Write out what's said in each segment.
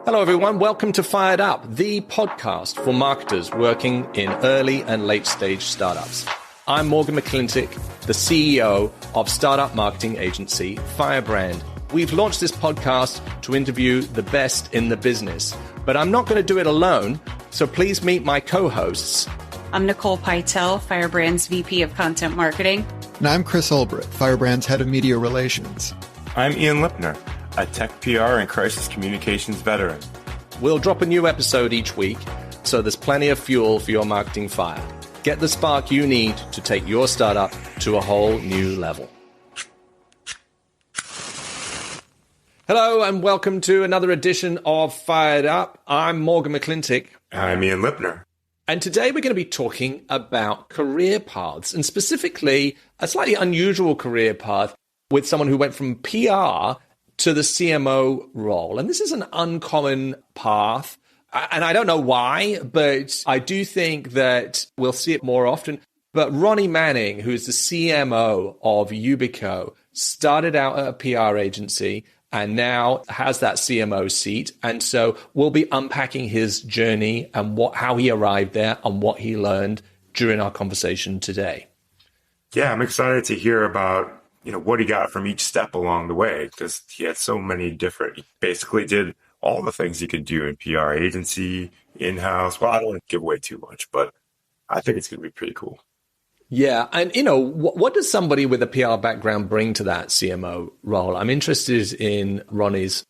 Hello, everyone. Welcome to Fired Up, the podcast for marketers working in early and late stage startups. I'm Morgan McClintock, the CEO of startup marketing agency Firebrand. We've launched this podcast to interview the best in the business, but I'm not going to do it alone. So please meet my co-hosts. I'm Nicole Pytel, Firebrand's VP of Content Marketing. And I'm Chris Ulbrich, Firebrand's Head of Media Relations. I'm Ian Lipner, a tech PR and crisis communications veteran. We'll drop a new episode each week, so there's plenty of fuel for your marketing fire. Get the spark you need to take your startup to a whole new level. Hello, and welcome to another edition of Fired Up. I'm Morgan McClintock. I'm Ian Lipner. And today we're going to be talking about career paths, and specifically a slightly unusual career path with someone who went from PR to the CMO role. And this is an uncommon path. And I don't know why, but I do think that we'll see it more often. But Ronnie Manning, who is the CMO of Yubico, started out at a PR agency and now has that CMO seat. And so we'll be unpacking his journey and how he arrived there and what he learned during our conversation today. Yeah, I'm excited to hear about what he got from each step along the way, because he had so many different, he basically did all the things you could do in PR agency, in-house. Well, I don't want to give away too much, but I think it's going to be pretty cool. Yeah. And, what does somebody with a PR background bring to that CMO role? I'm interested in Ronnie's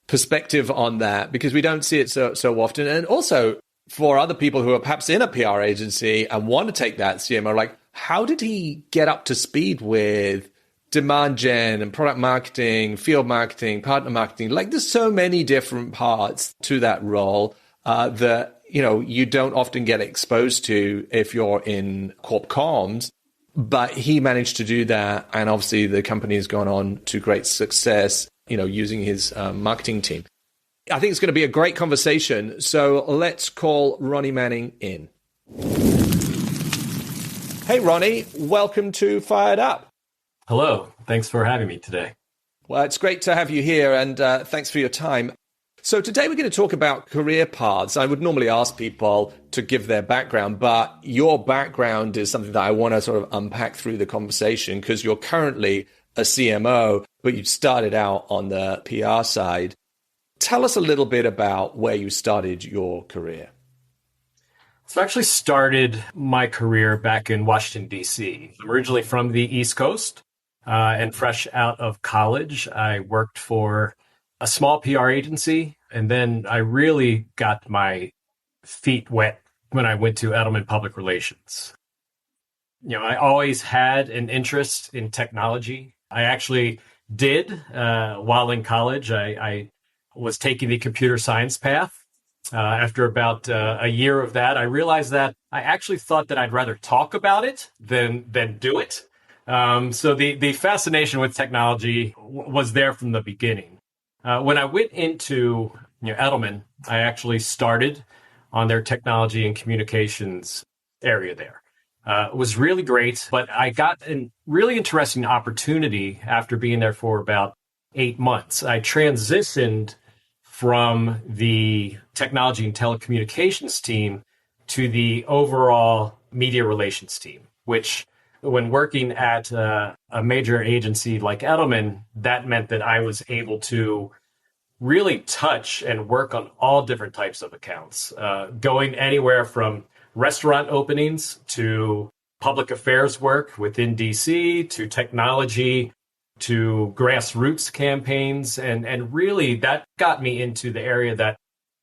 perspective on that, because we don't see it so often. And also for other people who are perhaps in a PR agency and want to take that CMO, like, how did he get up to speed with demand gen and product marketing, field marketing, partner marketing? Like, there's so many different parts to that role that, you don't often get exposed to if you're in corp comms. But he managed to do that. And obviously the company has gone on to great success, using his marketing team. I think it's going to be a great conversation. So let's call Ronnie Manning in. Hey, Ronnie, welcome to Fired Up. Hello. Thanks for having me today. Well, it's great to have you here, and thanks for your time. So today we're going to talk about career paths. I would normally ask people to give their background, but your background is something that I want to sort of unpack through the conversation, because you're currently a CMO, but you started out on the PR side. Tell us a little bit about where you started your career. So I actually started my career back in Washington, D.C. I'm originally from the East Coast. And fresh out of college, I worked for a small PR agency, and then I really got my feet wet when I went to Edelman Public Relations. I always had an interest in technology. I actually did while in college. I was taking the computer science path. After about a year of that, I realized that I actually thought that I'd rather talk about it than do it. So the fascination with technology was there from the beginning. When I went into Edelman, I actually started on their technology and communications area there. It was really great, but I got a really interesting opportunity after being there for about 8 months. I transitioned from the technology and telecommunications team to the overall media relations team, which when working at a major agency like Edelman, that meant that I was able to really touch and work on all different types of accounts, going anywhere from restaurant openings to public affairs work within DC to technology to grassroots campaigns. And really that got me into the area that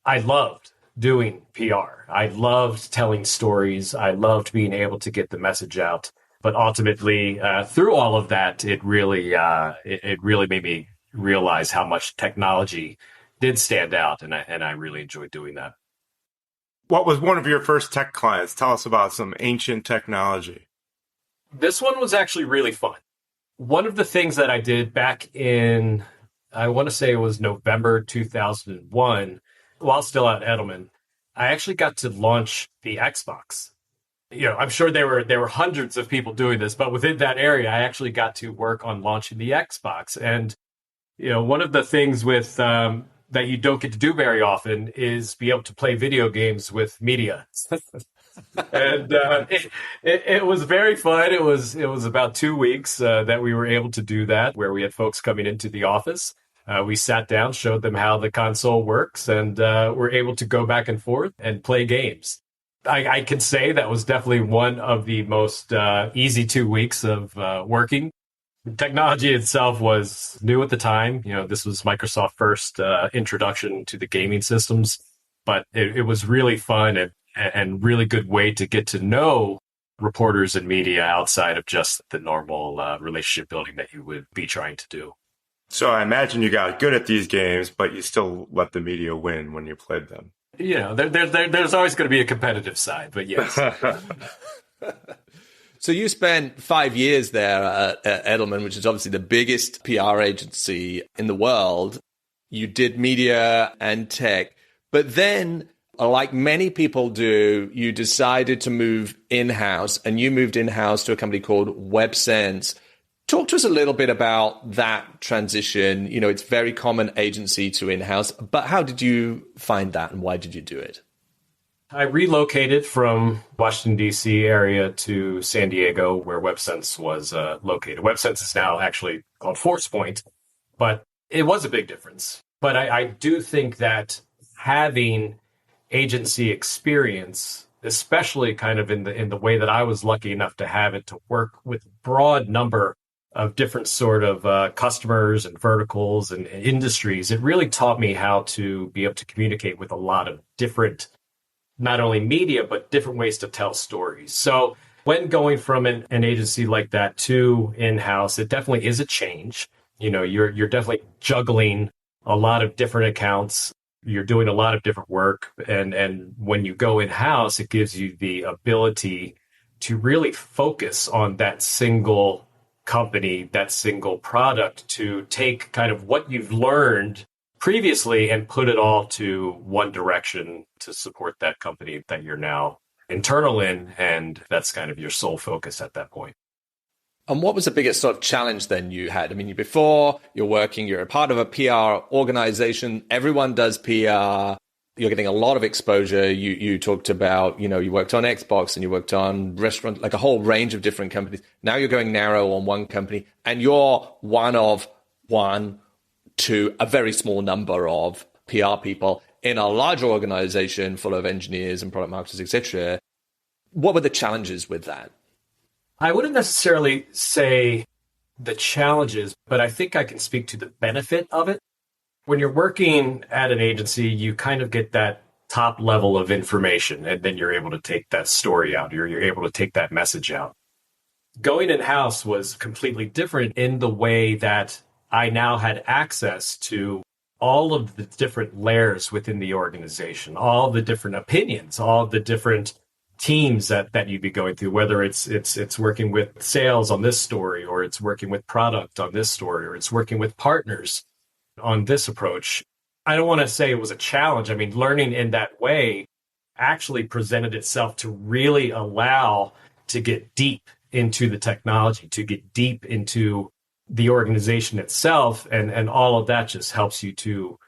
I loved doing PR. I loved telling stories. I loved being able to get the message out. But ultimately, through all of that, it really made me realize how much technology did stand out, and I really enjoyed doing that. What was one of your first tech clients? Tell us about some ancient technology. This one was actually really fun. One of the things that I did back in, I want to say it was November 2001, while still at Edelman, I actually got to launch the Xbox. I'm sure there were hundreds of people doing this, but within that area, I actually got to work on launching the Xbox. And, one of the things with that you don't get to do very often is be able to play video games with media. And it was very fun. It was about 2 weeks that we were able to do that, where we had folks coming into the office. We sat down, showed them how the console works, and were able to go back and forth and play games. I can say that was definitely one of the most easy 2 weeks of working. Technology itself was new at the time. This was Microsoft's first introduction to the gaming systems, but it was really fun and really good way to get to know reporters and media outside of just the normal relationship building that you would be trying to do. So I imagine you got good at these games, but you still let the media win when you played them. There's always going to be a competitive side, but yes. So you spent 5 years there at Edelman, which is obviously the biggest PR agency in the world. You did media and tech, but then, like many people do, you decided to move in-house, and you moved in-house to a company called WebSense. Talk to us a little bit about that transition. It's very common agency to in-house, but how did you find that and why did you do it? I relocated from Washington, D.C. area to San Diego, where WebSense was located. WebSense is now actually called ForcePoint, but it was a big difference. But I do think that having agency experience, especially kind of in the way that I was lucky enough to have it, to work with a broad number of different sort of customers and verticals and industries, it really taught me how to be able to communicate with a lot of different, not only media, but different ways to tell stories. So when going from an agency like that to in-house, it definitely is a change. You're definitely juggling a lot of different accounts. You're doing a lot of different work. And when you go in-house, it gives you the ability to really focus on that single company, that single product, to take kind of what you've learned previously and put it all to one direction to support that company that you're now internal in. And that's kind of your sole focus at that point. And what was the biggest sort of challenge then you had? I mean, before you're a part of a PR organization. Everyone does PR. You're getting a lot of exposure. You talked about, you worked on Xbox and you worked on restaurant, like a whole range of different companies. Now you're going narrow on one company, and you're one to a very small number of PR people in a larger organization full of engineers and product marketers, etc. What were the challenges with that? I wouldn't necessarily say the challenges, but I think I can speak to the benefit of it. When you're working at an agency, you kind of get that top level of information, and then you're able to take that story out. You're able to take that message out. Going in-house was completely different in the way that I now had access to all of the different layers within the organization, all the different opinions, all the different teams that you'd be going through, whether it's working with sales on this story, or it's working with product on this story, or it's working with partners on this approach. I don't want to say it was a challenge. I mean, learning in that way actually presented itself to really allow to get deep into the technology, to get deep into the organization itself. And all of that just helps you to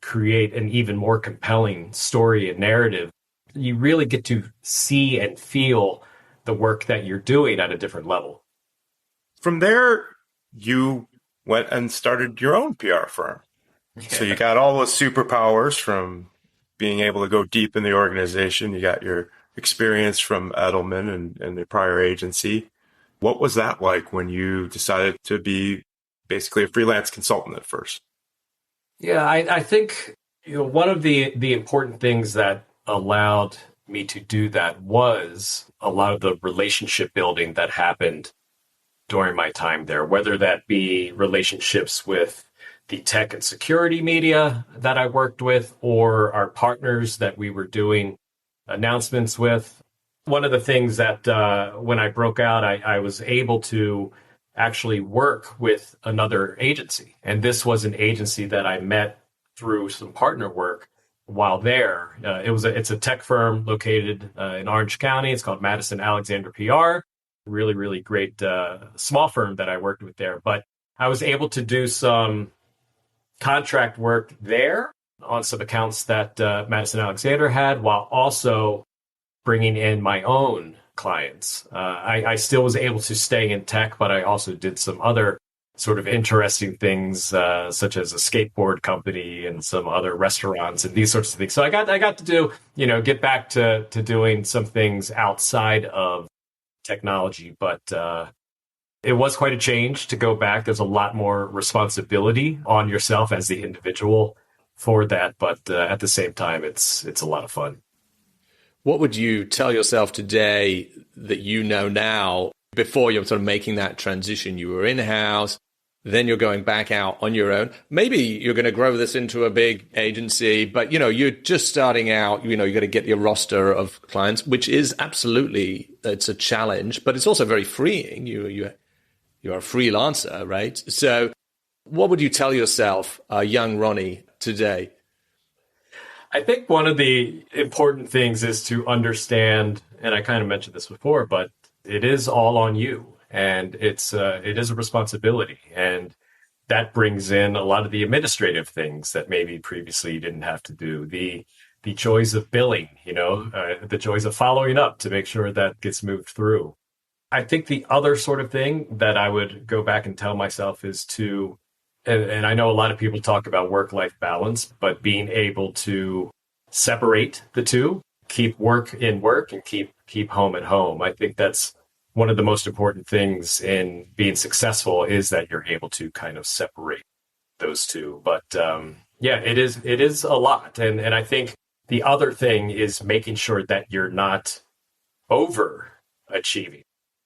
create an even more compelling story and narrative. You really get to see and feel the work that you're doing at a different level. From there, you went and started your own PR firm. Yeah. So you got all the superpowers from being able to go deep in the organization. You got your experience from Edelman and the prior agency. What was that like when you decided to be basically a freelance consultant at first? Yeah, I think one of the important things that allowed me to do that was a lot of the relationship building that happened during my time there, whether that be relationships with the tech and security media that I worked with, or our partners that we were doing announcements with. One of the things that when I broke out, I was able to actually work with another agency. And this was an agency that I met through some partner work while there. It's a tech firm located in Orange County. It's called Madison Alexander PR. Really, really great small firm that I worked with there. But I was able to do some contract work there on some accounts that Madison Alexander had, while also bringing in my own clients. I still was able to stay in tech, but I also did some other sort of interesting things, such as a skateboard company and some other restaurants and these sorts of things. So I got to do, get back to doing some things outside of technology, but it was quite a change to go back. There's a lot more responsibility on yourself as the individual for that, but at the same time, it's a lot of fun. What would you tell yourself today that you know now before you're sort of making that transition? You were in-house, then you're going back out on your own. Maybe you're going to grow this into a big agency, but you're just starting out. You got to get your roster of clients, which is absolutely, it's a challenge, but it's also very freeing. You're a freelancer, right? So what would you tell yourself, young Ronnie, today? I think one of the important things is to understand, and I kind of mentioned this before, but it is all on you, and it is a responsibility, and that brings in a lot of the administrative things that maybe previously you didn't have to do. The joys of billing, the joys of following up to make sure that gets moved through. I think the other sort of thing that I would go back and tell myself is to, and I know a lot of people talk about work-life balance, but being able to separate the two, keep work in work and keep home at home. I think that's one of the most important things in being successful, is that you're able to kind of separate those two. But it is a lot. And I think the other thing is making sure that you're not overachieving.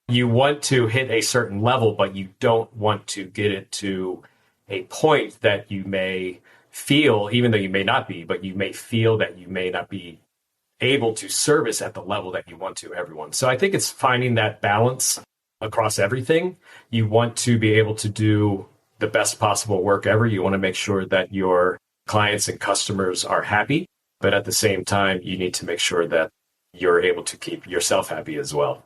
You want to hit a certain level, but you don't want to get it to a point that you may feel, even though you may not be, but you may feel that you may not be able to service at the level that you want to everyone. So I think it's finding that balance across everything. You want to be able to do the best possible work ever. You want to make sure that your clients and customers are happy, but at the same time, you need to make sure that you're able to keep yourself happy as well.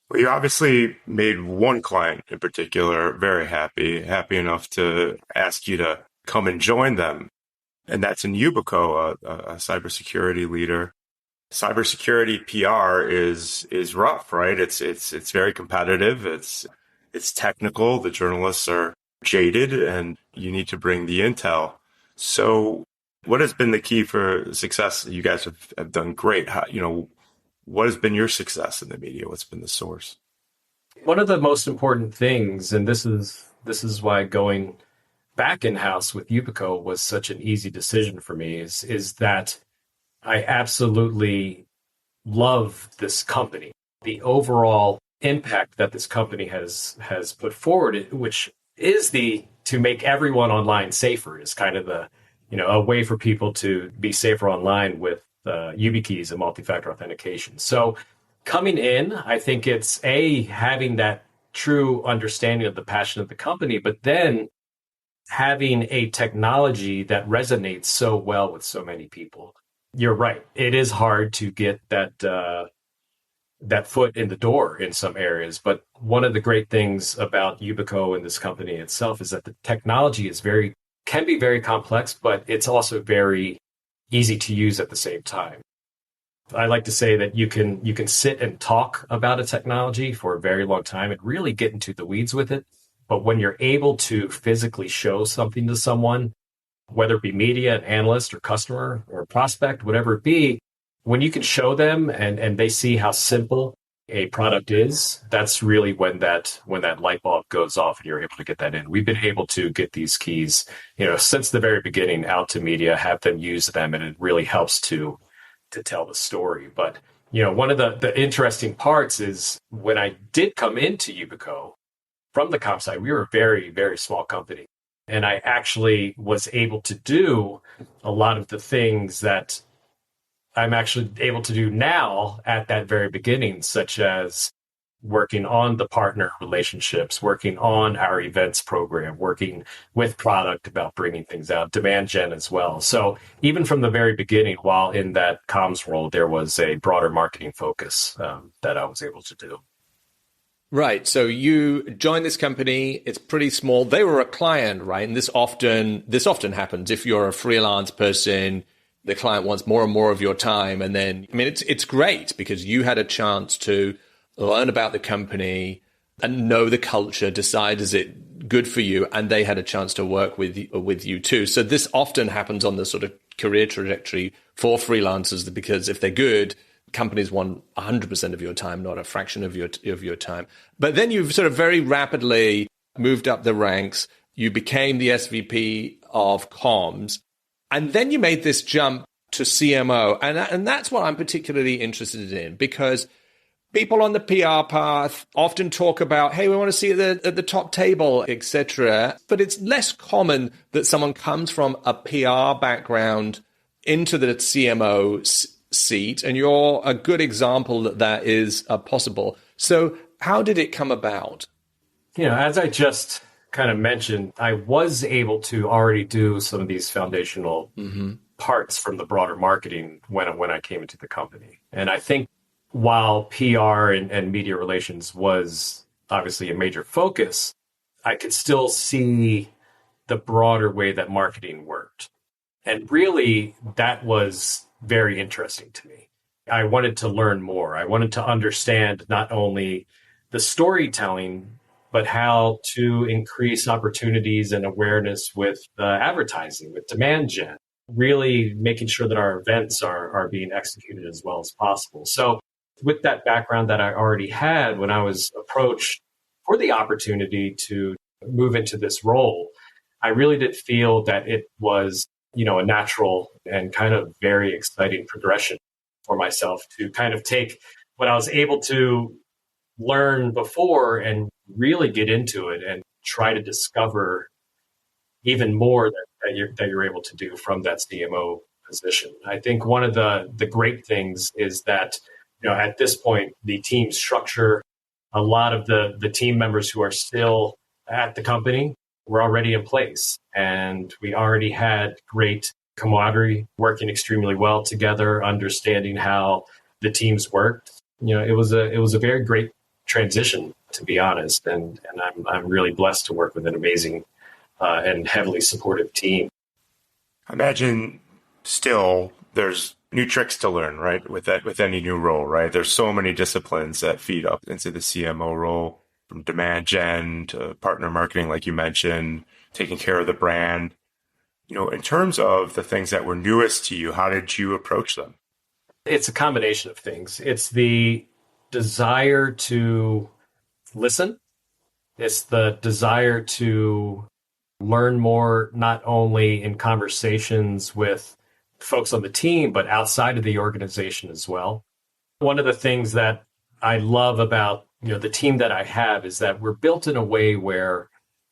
Well, you obviously made one client in particular very happy enough to ask you to come and join them. And that's in Yubico, a cybersecurity leader. Cybersecurity PR is rough, right? It's very competitive. It's technical. The journalists are jaded, and you need to bring the intel. So what has been the key for success? You guys have done great. What has been your success in the media? What's been the source? One of the most important things, and this is why going back in-house with Yubico was such an easy decision for me, is that I absolutely love this company. The overall impact that this company has put forward, which is to make everyone online safer, is kind of a way for people to be safer online with YubiKeys and multi-factor authentication. So coming in, I think it's having that true understanding of the passion of the company, but then having a technology that resonates so well with so many people. You're right. It is hard to get that foot in the door in some areas. But one of the great things about Yubico and this company itself is that the technology can be very complex, but it's also very easy to use at the same time. I like to say that you can sit and talk about a technology for a very long time and really get into the weeds with it. But when you're able to physically show something to someone, whether it be media, an analyst or customer or prospect, whatever it be, when you can show them and they see how simple a product is, that's really when that light bulb goes off and you're able to get that in. We've been able to get these keys, since the very beginning out to media, have them use them, and it really helps to tell the story. But, one of the interesting parts is when I did come into Yubico from the comp side, we were a very, very small company. And I actually was able to do a lot of the things that I'm actually able to do now at that very beginning, such as working on the partner relationships, working on our events program, working with product about bringing things out, demand gen as well. So even from the very beginning, while in that comms role, there was a broader marketing focus that I was able to do. Right. So you joined this company. It's pretty small. They were a client, right? And this often happens. If you're a freelance person, the client wants more and more of your time. And then, I mean, it's great because you had a chance to learn about the company and know the culture, decide is it good for you, and they had a chance to work with you too. So this often happens on the sort of career trajectory for freelancers because if they're good, companies want 100% of your time, not a fraction of your time. But then you've sort of very rapidly moved up the ranks. You became the SVP of comms, and then you made this jump to CMO. And that's what I'm particularly interested in, because people on the PR path often talk about, hey, we want to see it at the top table, etc. But it's less common that someone comes from a PR background into the CMO seat, and you're a good example that is possible. So how did it come about? As I just kind of mentioned, I was able to already do some of these foundational parts from the broader marketing when I came into the company. And I think while PR and media relations was obviously a major focus, I could still see the broader way that marketing worked. And really, that was very interesting to me. I wanted to learn more. I wanted to understand not only the storytelling, but how to increase opportunities and awareness with advertising, with demand gen, really making sure that our events are being executed as well as possible. So with that background that I already had, when I was approached for the opportunity to move into this role, I really did feel that it was, a natural and kind of very exciting progression for myself to kind of take what I was able to learn before and really get into it and try to discover even more that you're able to do from that CMO position. I think one of the great things is that, at this point, the team structure, a lot of the team members who are still at the company were already in place. And we already had great camaraderie, working extremely well together, understanding how the teams worked. It was a very great transition, to be honest. And I'm really blessed to work with an amazing and heavily supportive team. I imagine still there's new tricks to learn, right? With any new role, right? There's so many disciplines that feed up into the CMO role, from demand gen to partner marketing, like you mentioned, taking care of the brand. In terms of the things that were newest to you, how did you approach them? It's a combination of things. It's the desire to listen. It's the desire to learn more, not only in conversations with folks on the team, but outside of the organization as well. One of the things that I love about the team that I have is that we're built in a way where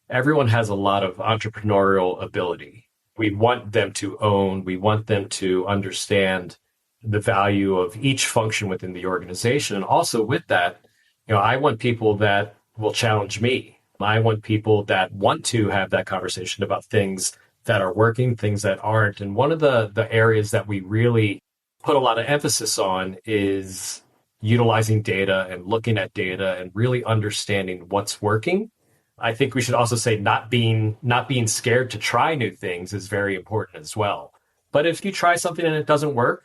everyone has a lot of entrepreneurial ability. We want them to own, we want them to understand the value of each function within the organization. And also with that, I want people that will challenge me. I want people that want to have that conversation about things that are working, things that aren't. And one of the areas that we really put a lot of emphasis on is utilizing data and looking at data and really understanding what's working. I think we should also say not being scared to try new things is very important as well. But if you try something and it doesn't work,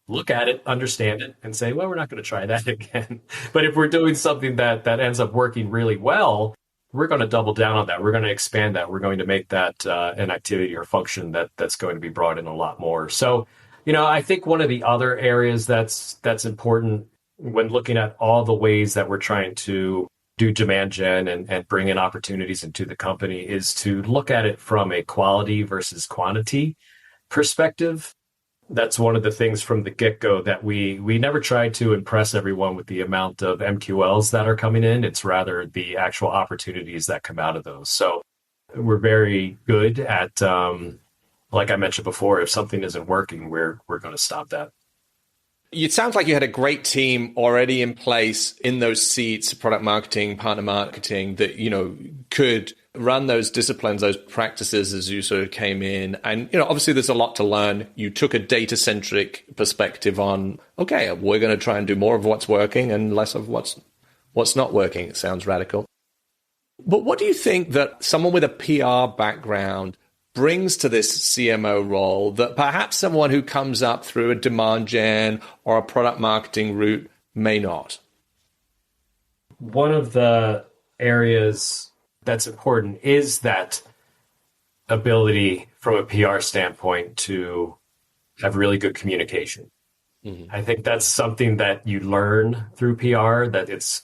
look at it, understand it, and say, well, we're not going to try that again. But if we're doing something that ends up working really well, we're going to double down on that. We're going to expand that. We're going to make that an activity or function that's going to be brought in a lot more. So, I think one of the other areas that's important when looking at all the ways that we're trying to do demand gen and bring in opportunities into the company is to look at it from a quality versus quantity perspective. That's one of the things from the get-go that we never try to impress everyone with the amount of MQLs that are coming in. It's rather the actual opportunities that come out of those. So we're very good at, like I mentioned before, if something isn't working, we're going to stop that. It sounds like you had a great team already in place in those seats, product marketing, partner marketing, that, could run those disciplines, those practices as you sort of came in. And, obviously there's a lot to learn. You took a data-centric perspective on, okay, we're going to try and do more of what's working and less of what's what's not working. It sounds radical. But what do you think that someone with a PR background brings to this CMO role that perhaps someone who comes up through a demand gen or a product marketing route may not? One of the areas that's important is that ability from a PR standpoint to have really good communication. Mm-hmm. I think that's something that you learn through PR, that it's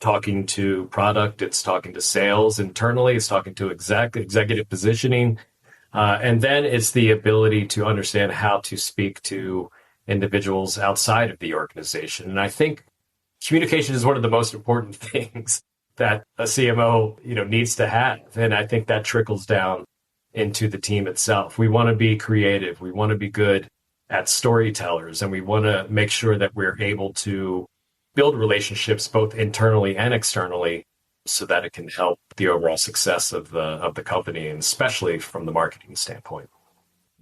talking to product, it's talking to sales internally, it's talking to executive positioning. And then it's the ability to understand how to speak to individuals outside of the organization. And I think communication is one of the most important things that a CMO, needs to have. And I think that trickles down into the team itself. We want to be creative. We want to be good at storytellers, and we want to make sure that we're able to build relationships both internally and externally so that it can help the overall success of the company, and especially from the marketing standpoint.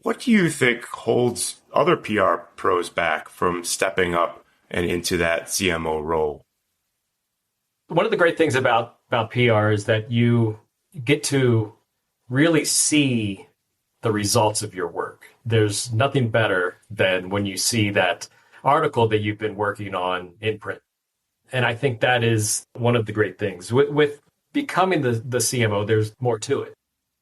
What do you think holds other PR pros back from stepping up and into that CMO role? One of the great things about PR is that you get to really see the results of your work. There's nothing better than when you see that article that you've been working on in print. And I think that is one of the great things. With becoming the CMO, there's more to it.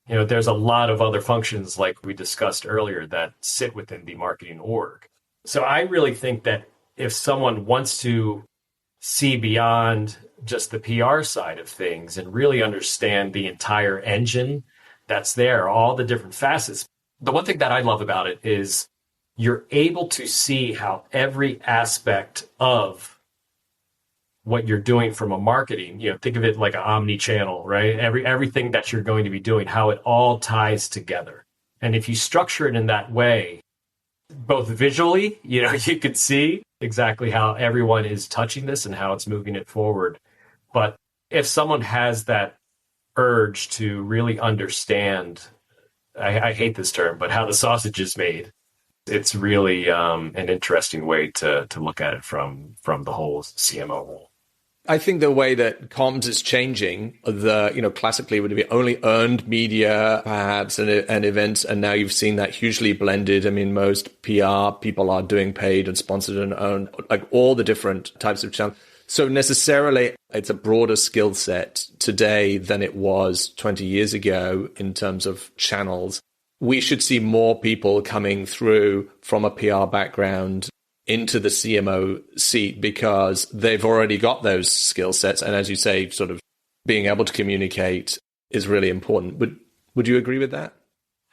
There's a lot of other functions, like we discussed earlier, that sit within the marketing org. So I really think that if someone wants to see beyond just the PR side of things and really understand the entire engine that's there, all the different facets, the one thing that I love about it is you're able to see how every aspect of what you're doing from a marketing, think of it like an omni-channel, right? Everything that you're going to be doing, how it all ties together. And if you structure it in that way, both visually, you could see exactly how everyone is touching this and how it's moving it forward. But if someone has that urge to really understand, I hate this term, but how the sausage is made, it's really an interesting way to look at it from the whole CMO role. I think the way that comms is changing, classically it would be only earned media, perhaps, and events, and now you've seen that hugely blended. I mean, most PR people are doing paid and sponsored and owned, like all the different types of channels. So necessarily, it's a broader skill set today than it was 20 years ago in terms of channels. We should see more people coming through from a PR background into the CMO seat because they've already got those skill sets. And as you say, sort of being able to communicate is really important. Would you agree with that?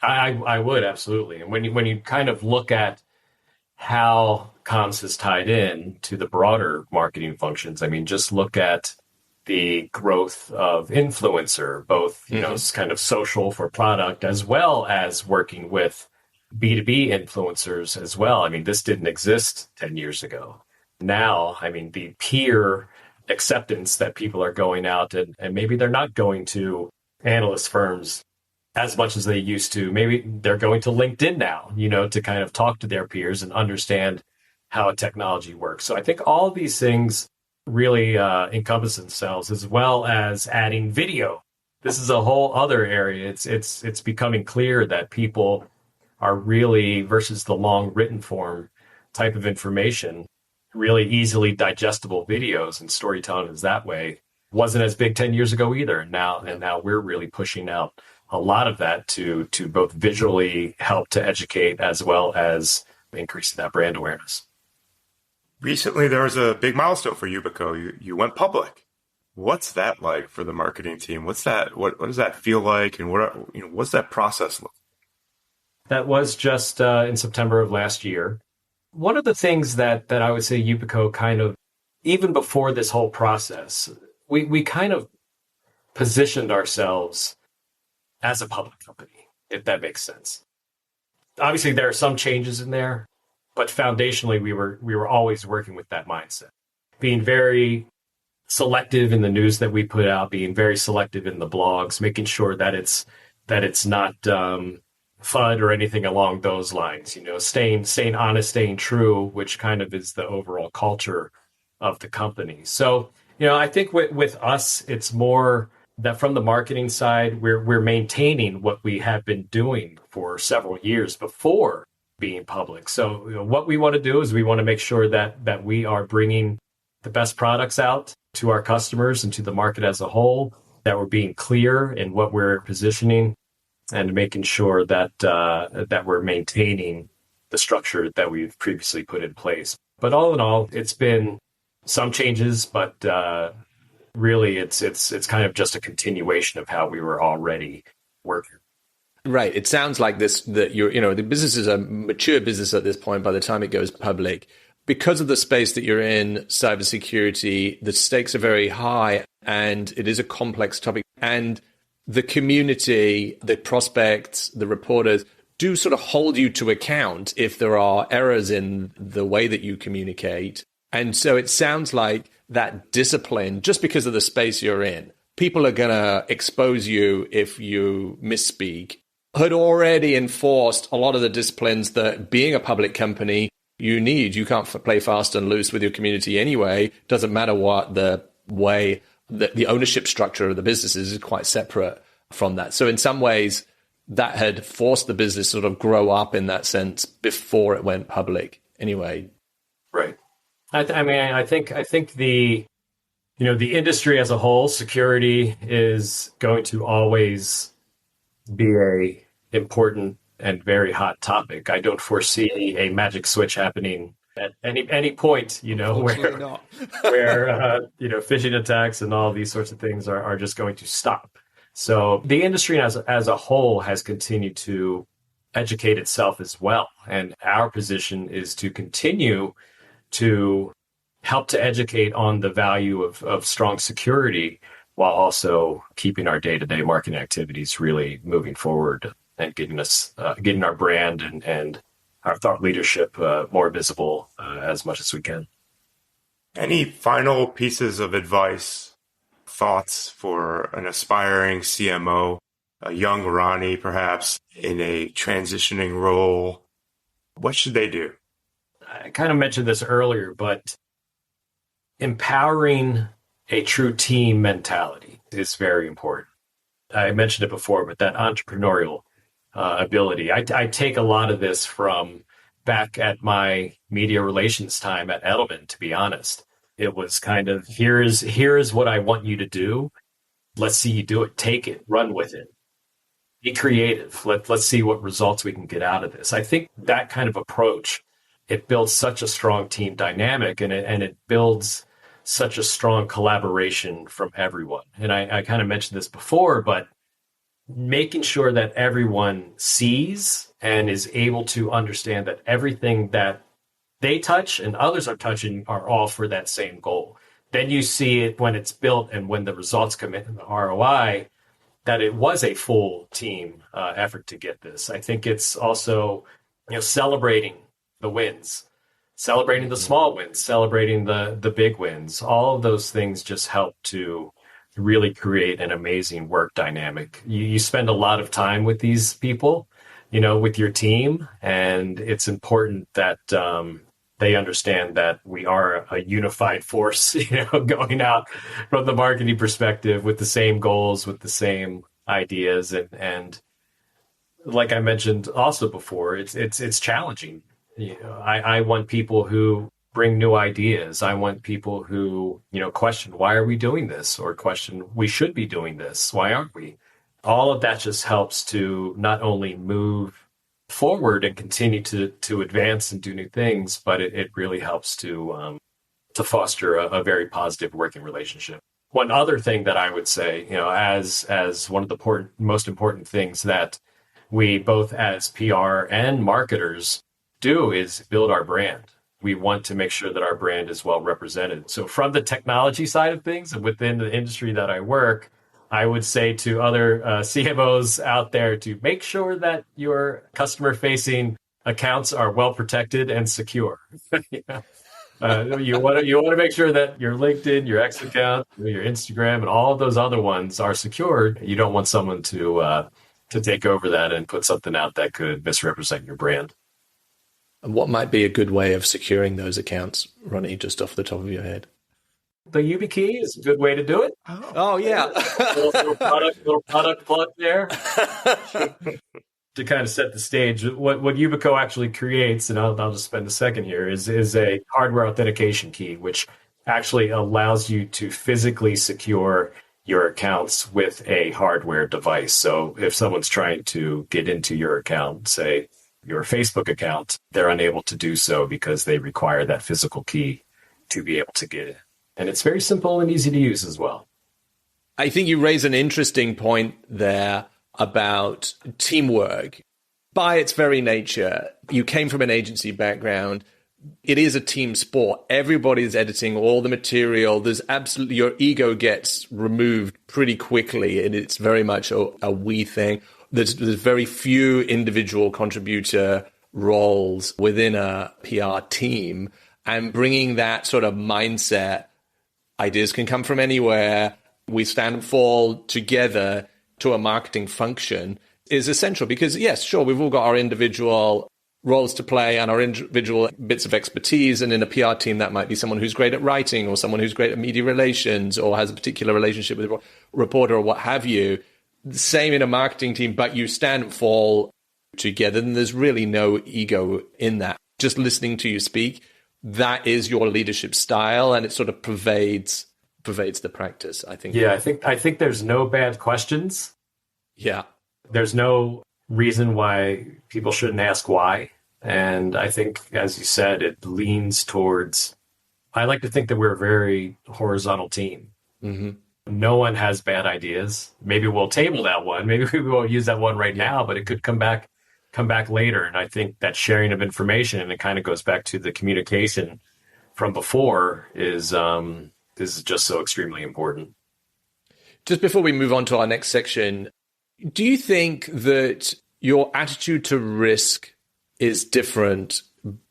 I would, absolutely. And when you kind of look at how comms has tied in to the broader marketing functions, I mean, just look at the growth of influencer, both, it's kind of social for product, as well as working with B2B influencers as well. I mean, this didn't exist 10 years ago. Now, I mean, the peer acceptance that people are going out and maybe they're not going to analyst firms as much as they used to. Maybe they're going to LinkedIn now, to kind of talk to their peers and understand how a technology works. So I think all of these things really encompass themselves, as well as adding video. This is a whole other area. It's becoming clear that people are really, versus the long written form type of information, really easily digestible videos, and storytelling is that way. Wasn't as big 10 years ago either. And now we're really pushing out a lot of that to both visually help to educate as well as increasing that brand awareness. Recently, there was a big milestone for Yubico. You went public. What's that like for the marketing team? What's that? What does that feel like? And what's that process look? That was just in September of last year. One of the things that I would say Yubico kind of, even before this whole process, we kind of positioned ourselves as a public company, if that makes sense. Obviously, there are some changes in there, but foundationally, we were always working with that mindset, being very selective in the news that we put out, being very selective in the blogs, making sure that it's not FUD or anything along those lines, staying honest, staying true, which kind of is the overall culture of the company. So I think with us, it's more that from the marketing side, we're maintaining what we have been doing for several years before being public. So what we want to do is we want to make sure that we are bringing the best products out to our customers and to the market as a whole, that we're being clear in what we're positioning and making sure that that we're maintaining the structure that we've previously put in place. But all in all, it's been some changes, but really it's kind of just a continuation of how we were already working. Right. It sounds like the business is a mature business at this point by the time it goes public. Because of the space that you're in, cybersecurity, the stakes are very high and it is a complex topic. And the community, the prospects, the reporters do sort of hold you to account if there are errors in the way that you communicate. And so it sounds like that discipline, just because of the space you're in, people are going to expose you if you misspeak, had already enforced a lot of the disciplines that being a public company you need. You can't play fast and loose with your community anyway. Doesn't matter what the way the ownership structure of the business is quite separate from that. So in some ways, that had forced the business sort of grow up in that sense before it went public anyway. Right. I think the industry as a whole, security is going to always be a important and very hot topic. I don't foresee a magic switch happening at any point, where phishing attacks and all these sorts of things are just going to stop. So the industry as a whole has continued to educate itself as well. And our position is to continue to help to educate on the value of strong security while also keeping our day-to-day marketing activities really moving forward and getting our brand and our thought leadership more visible as much as we can. Any final pieces of advice, thoughts for an aspiring CMO, a young Ronnie perhaps in a transitioning role? What should they do? I kind of mentioned this earlier, but empowering a true team mentality is very important. I mentioned it before, but that entrepreneurial ability. I take a lot of this from back at my media relations time at Edelman, to be honest. It was kind of, here is what I want you to do. Let's see you do it. Take it, run with it. Be creative. Let's see what results we can get out of this. I think that kind of approach, it builds such a strong team dynamic and it builds such a strong collaboration from everyone. And I kind of mentioned this before, but making sure that everyone sees and is able to understand that everything that they touch and others are touching are all for that same goal. Then you see it when it's built and when the results come in the ROI, that it was a full team effort to get this. I think it's also, celebrating the wins, celebrating the small wins, celebrating the big wins. All of those things just help to really create an amazing work dynamic. You spend a lot of time with these people, with your team, and it's important that they understand that we are a unified force, going out from the marketing perspective with the same goals, with the same ideas. And like I mentioned also before, it's challenging. I want people who bring new ideas. I want people who, question, why are we doing this? Or question, we should be doing this. Why aren't we? All of that just helps to not only move forward and continue to advance and do new things, but it really helps to foster a very positive working relationship. One other thing that I would say, as one of the most important things that we both as PR and marketers do is build our brand. We want to make sure that our brand is well represented. So from the technology side of things and within the industry that I work, I would say to other CMOs out there to make sure that your customer-facing accounts are well protected and secure. You want to make sure that your LinkedIn, your X account, your Instagram, and all of those other ones are secured. You don't want someone to take over that and put something out that could misrepresent your brand. And what might be a good way of securing those accounts, Ronnie, just off the top of your head? The YubiKey is a good way to do it. Oh yeah. little product plug there. To kind of set the stage, what Yubico actually creates, and I'll just spend a second here, is a hardware authentication key, which actually allows you to physically secure your accounts with a hardware device. So if someone's trying to get into your account, say your Facebook account, they're unable to do so because they require that physical key to be able to get it. And it's very simple and easy to use as well. I think you raise an interesting point there about teamwork. By its very nature, you came from an agency background. It is a team sport. Everybody's editing all the material. There's absolutely, your ego gets removed pretty quickly, and it's very much a we thing. There's very few individual contributor roles within a PR team, and bringing that sort of mindset, ideas can come from anywhere. We stand and fall together to a marketing function is essential because, yes, sure, we've all got our individual roles to play and our individual bits of expertise. And in a PR team, that might be someone who's great at writing or someone who's great at media relations or has a particular relationship with a reporter or what have you. Same in a marketing team, but you stand and fall together. And there's really no ego in that. Just listening to you speak, that is your leadership style, and it sort of pervades the practice, I think. Yeah, I think there's no bad questions. Yeah. There's no reason why people shouldn't ask why. And I think, as you said, it leans towards, I like to think that we're a very horizontal team. Mm-hmm. No one has bad ideas. Maybe we'll table that one. Maybe we won't use that one right now, but it could come back later. And I think that sharing of information, and it kind of goes back to the communication from before, is just so extremely important. Just before we move on to our next section, do you think that your attitude to risk is different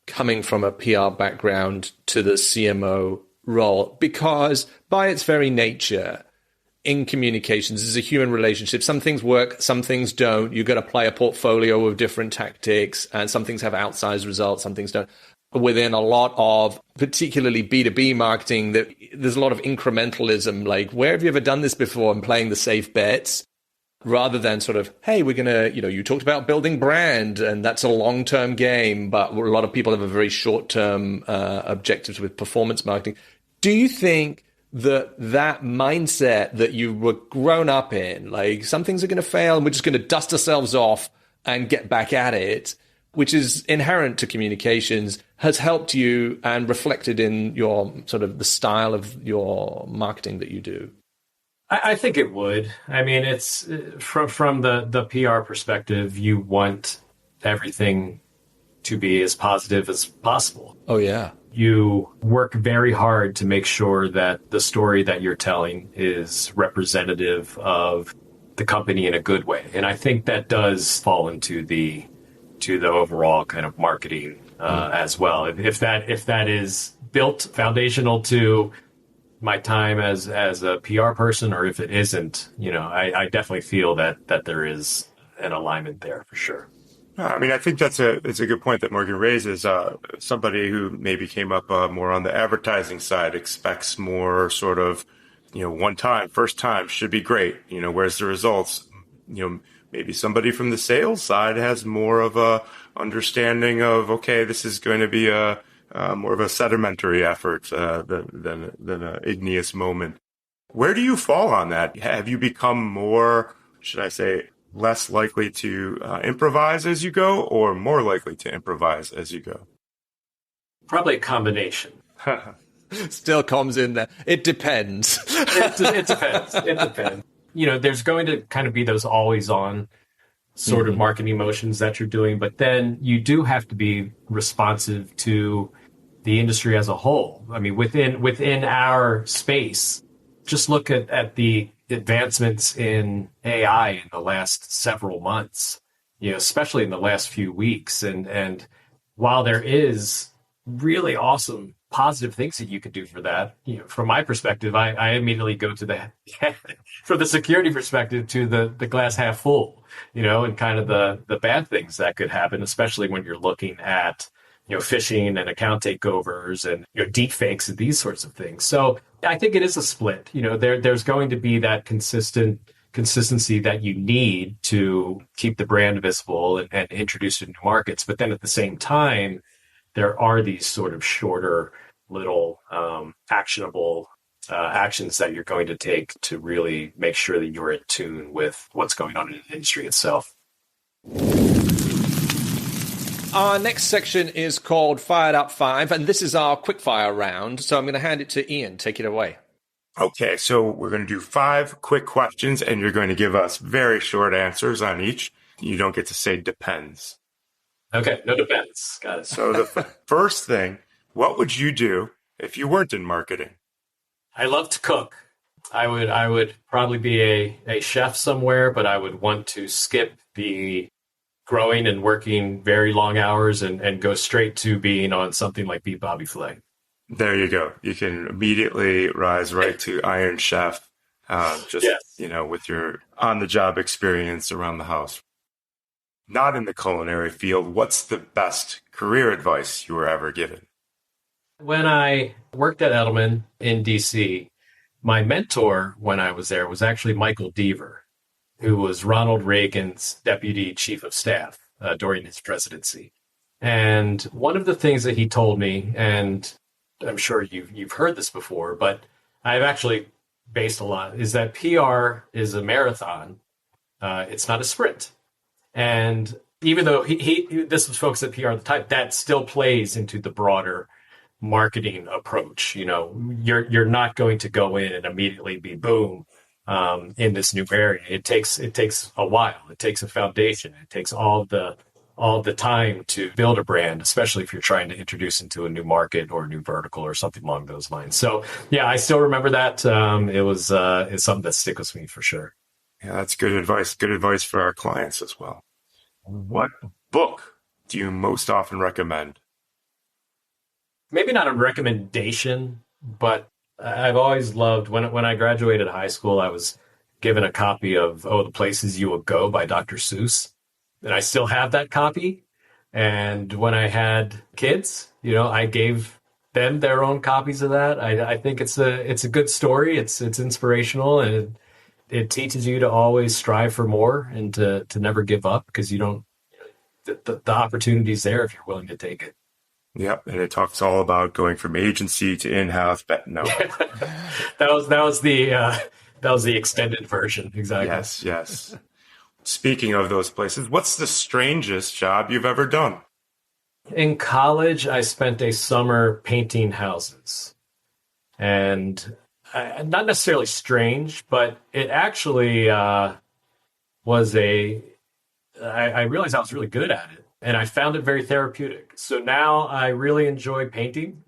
coming from a PR background to the CMO role? Because by its very nature, in communications, it's a human relationship. Some things work, some things don't. You've got to play a portfolio of different tactics, and some things have outsized results, some things don't. Within a lot of particularly B2B marketing, there's a lot of incrementalism, like, where have you ever done this before, and playing the safe bets, rather than sort of, hey, we're going to, you talked about building brand, and that's a long-term game, but a lot of people have a very short-term objectives with performance marketing. Do you think that mindset that you were grown up in, like, some things are going to fail and we're just going to dust ourselves off and get back at it, which is inherent to communications, has helped you and reflected in your sort of the style of your marketing that you do? I think it would. I mean, it's from the PR perspective, you want everything to be as positive as possible. Oh, yeah. You work very hard to make sure that the story that you're telling is representative of the company in a good way. And I think that does fall into the overall kind of marketing as well. If that is built foundational to my time as a PR person, or if it isn't, I definitely feel that there is an alignment there for sure. I mean, I think it's a good point that Morgan raises. Somebody who maybe came up more on the advertising side expects more sort of, one time, first time should be great. Whereas the results, maybe somebody from the sales side has more of a understanding of, okay, this is going to be a more of a sedimentary effort than an igneous moment. Where do you fall on that? Have you become more, should I say, less likely to improvise as you go, or more likely to improvise as you go? Probably a combination. Still comes in there. It depends. It depends. It depends. There's going to kind of be those always on sort of marketing motions that you're doing, but then you do have to be responsive to the industry as a whole. I mean, within our space, just look at the advancements in AI in the last several months, especially in the last few weeks. And while there is really awesome positive things that you could do for that, from my perspective, I immediately go to from the security perspective, to the glass half full, and kind of the bad things that could happen, especially when you're looking at phishing and account takeovers and deep fakes and these sorts of things. So I think it is a split. There's going to be that consistency that you need to keep the brand visible and introduce it to new markets. But then at the same time, there are these sort of shorter little actionable actions that you're going to take to really make sure that you're in tune with what's going on in the industry itself. Our next section is called Fired Up 5, and this is our quickfire round. So I'm going to hand it to Ian. Take it away. Okay, so we're going to do 5 quick questions, and you're going to give us very short answers on each. You don't get to say depends. Okay, no depends. Got it. So the first thing, what would you do if you weren't in marketing? I love to cook. I would probably be a chef somewhere, but I would want to skip the growing and working very long hours and go straight to being on something like Beat Bobby Flay. There you go. You can immediately rise right to Iron Chef, with your on-the-job experience around the house. Not in the culinary field, what's the best career advice you were ever given? When I worked at Edelman in DC, my mentor when I was there was actually Michael Deaver, who was Ronald Reagan's deputy chief of staff during his presidency. And one of the things that he told me, and I'm sure you've heard this before, but I've actually based a lot, is that PR is a marathon. It's not a sprint. And even though this was focused at PR at the time, that still plays into the broader marketing approach. You're not going to go in and immediately be boom in this new area. It takes a while. It takes a foundation. It takes all the time to build a brand, especially if you're trying to introduce into a new market or a new vertical or something along those lines. So yeah, I still remember that. It's something that sticks with me for sure. Yeah, that's good advice. Good advice for our clients as well. What book do you most often recommend? Maybe not a recommendation, but I've always loved when I graduated high school, I was given a copy of The Places You Will Go by Dr. Seuss. And I still have that copy. And when I had kids, I gave them their own copies of that. I think it's a good story. It's inspirational, and it teaches you to always strive for more and to never give up, because the opportunity's there if you're willing to take it. Yep, and it talks all about going from agency to in-house. No, that was the extended version. Exactly. Yes. Speaking of those places, what's the strangest job you've ever done? In college, I spent a summer painting houses, and not necessarily strange, but it actually was I realized I was really good at it. And I found it very therapeutic. So now I really enjoy painting.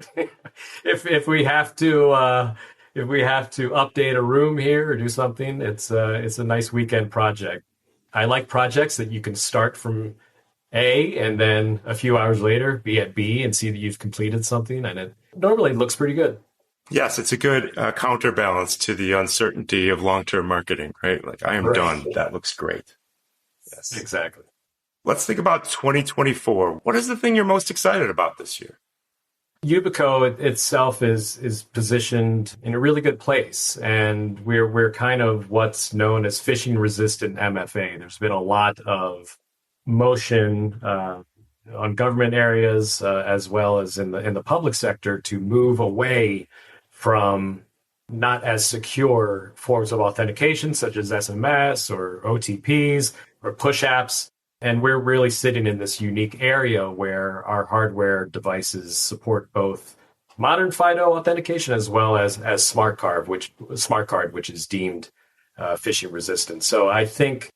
If we have to update a room here or do something, it's a nice weekend project. I like projects that you can start from A and then a few hours later be at B and see that you've completed something, and it normally looks pretty good. Yes, it's a good counterbalance to the uncertainty of long-term marketing, right? Like, I am done. That looks great. Yes, exactly. Let's think about 2024. What is the thing you're most excited about this year? Yubico itself is positioned in a really good place, and we're kind of what's known as phishing resistant MFA. There's been a lot of motion on government areas as well as in the public sector to move away from not as secure forms of authentication such as SMS or OTPs or push apps. And we're really sitting in this unique area where our hardware devices support both modern FIDO authentication as well as smart card, which is deemed phishing resistant. So I think,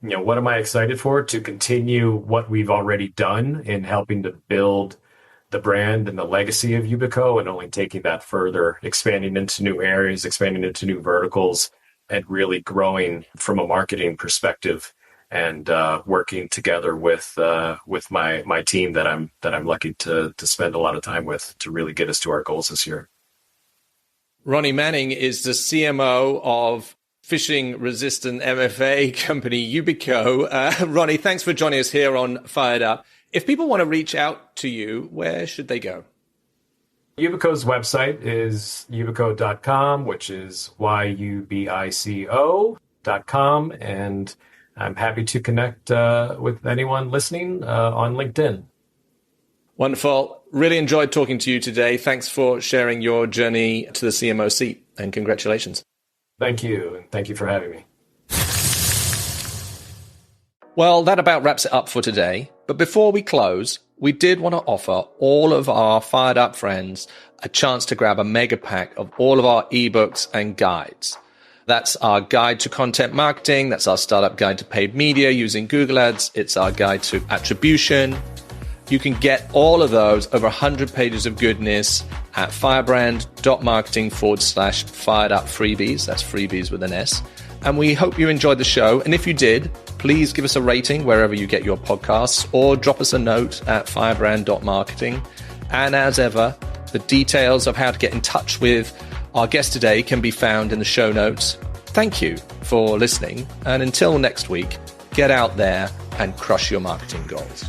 what am I excited for? To continue what we've already done in helping to build the brand and the legacy of Yubico, and only taking that further, expanding into new areas, expanding into new verticals, and really growing from a marketing perspective. And working together with my team that I'm lucky to spend a lot of time with to really get us to our goals this year. Ronnie Manning is the CMO of phishing-resistant MFA company Yubico. Ronnie, thanks for joining us here on Fired Up. If people want to reach out to you, where should they go? Yubico's website is yubico.com, which is yubico.com. And I'm happy to connect with anyone listening on LinkedIn. Wonderful. Really enjoyed talking to you today. Thanks for sharing your journey to the CMO seat, and congratulations. Thank you. And thank you for having me. Well, that about wraps it up for today. But before we close, we did want to offer all of our Fired Up friends a chance to grab a mega pack of all of our ebooks and guides. That's our guide to content marketing. That's our startup guide to paid media using Google Ads. It's our guide to attribution. You can get all of those, over 100 pages of goodness, at firebrand.marketing/fired-up freebies. That's freebies with an S. And we hope you enjoyed the show. And if you did, please give us a rating wherever you get your podcasts, or drop us a note at firebrand.marketing. And as ever, the details of how to get in touch with our guest today can be found in the show notes. Thank you for listening. And until next week, get out there and crush your marketing goals.